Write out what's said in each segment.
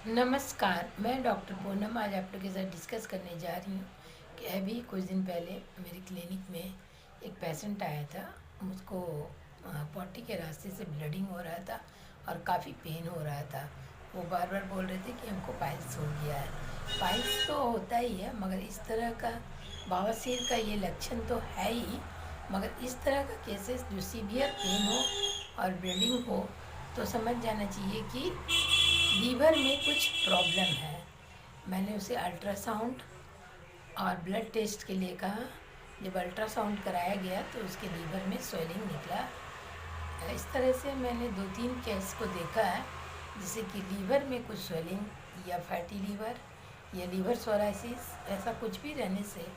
नमस्कार, मैं डॉक्टर पूनम आज आप लोग के साथ डिस्कस करने जा रही हूँ कि अभी कुछ दिन पहले मेरे क्लिनिक में एक पेशेंट आया था। उसको पॉटी के रास्ते से ब्लीडिंग हो रहा था और काफ़ी पेन हो रहा था। वो बार बार बोल रहे थे कि हमको पाइल्स हो गया है। पाइल्स तो होता ही है, मगर इस तरह का बवासीर का ये लक्षण तो है ही, मगर इस तरह का केसेस जो सीवियर पेन हो और ब्लीडिंग हो तो समझ जाना चाहिए कि लीवर में कुछ प्रॉब्लम है। मैंने उसे अल्ट्रासाउंड और ब्लड टेस्ट के लिए कहा। जब अल्ट्रासाउंड कराया गया तो उसके लीवर में स्वेलिंग निकला। इस तरह से मैंने 2-3 केस को देखा है, जैसे कि लीवर में कुछ स्वेलिंग या फैटी लीवर या लीवर सोराइसिस, ऐसा कुछ भी रहने से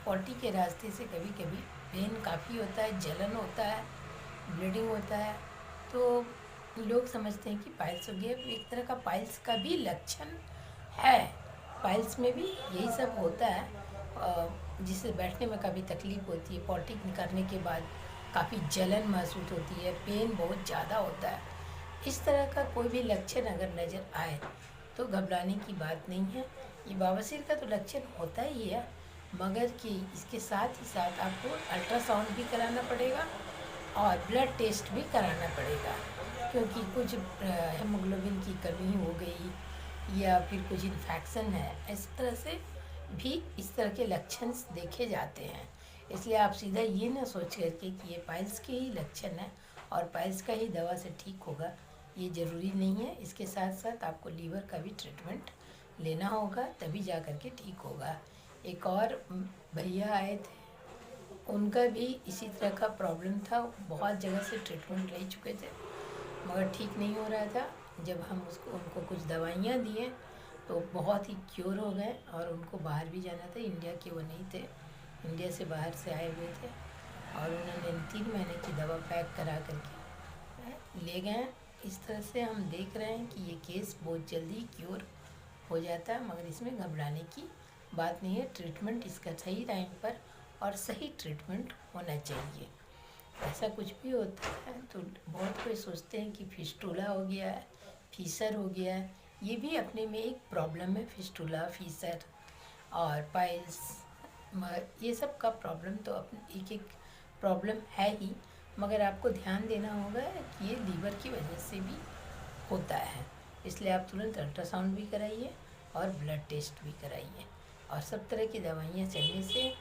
पॉटी के रास्ते से कभी कभी पेन काफ़ी होता है, जलन होता है, ब्लीडिंग होता है। तो लोग समझते हैं कि पाइल्स हो गया। एक तरह का पाइल्स का भी लक्षण है। पाइल्स में भी यही सब होता है, जिससे बैठने में काफ़ी तकलीफ़ होती है, पॉटी करने के बाद काफ़ी जलन महसूस होती है, पेन बहुत ज़्यादा होता है। इस तरह का कोई भी लक्षण अगर नज़र आए तो घबराने की बात नहीं है। ये बवासीर का तो लक्षण होता ही है, मगर कि इसके साथ ही साथ आपको अल्ट्रासाउंड भी कराना पड़ेगा और ब्लड टेस्ट भी कराना पड़ेगा, क्योंकि कुछ हेमोग्लोबिन की कमी हो गई या फिर कुछ इन्फेक्शन है, इस तरह से भी इस तरह के लक्षण देखे जाते हैं। इसलिए आप सीधा ये ना सोच करके कि ये पाइल्स के ही लक्षण है और पाइल्स का ही दवा से ठीक होगा, ये ज़रूरी नहीं है। इसके साथ साथ आपको लीवर का भी ट्रीटमेंट लेना होगा, तभी जा कर के ठीक होगा। एक और भैया आए थे, उनका भी इसी तरह का प्रॉब्लम था। बहुत जगह से ट्रीटमेंट ले चुके थे, मगर ठीक नहीं हो रहा था। जब हम उनको कुछ दवाइयाँ दिए तो बहुत ही क्योर हो गए, और उनको बाहर भी जाना था, इंडिया के वो नहीं थे, इंडिया से बाहर से आए हुए थे, और उन्होंने 3 महीने की दवा पैक करा करके ले गए। इस तरह से हम देख रहे हैं कि ये केस बहुत जल्दी क्योर हो जाता है, मगर इसमें घबराने की बात नहीं है। ट्रीटमेंट इसका सही टाइम पर और सही ट्रीटमेंट होना चाहिए। ऐसा कुछ भी होता है तो बहुत कोई सोचते हैं कि फिस्टूला हो गया है, फीसर हो गया है। ये भी अपने में एक प्रॉब्लम है। फिस्टूला, फीसर और पाइल्स, ये सब का प्रॉब्लम तो अपने एक एक प्रॉब्लम है ही, मगर आपको ध्यान देना होगा कि ये लीवर की वजह से भी होता है। इसलिए आप तुरंत अल्ट्रासाउंड भी कराइए और ब्लड टेस्ट भी कराइए, और सब तरह की दवाइयाँ चलने से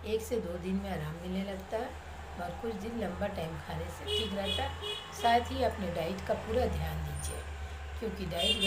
1 से 2 दिन में आराम मिलने लगता है, और कुछ दिन लंबा टाइम खाने से ठीक रहता है। साथ ही अपने डाइट का पूरा ध्यान दीजिए, क्योंकि डाइट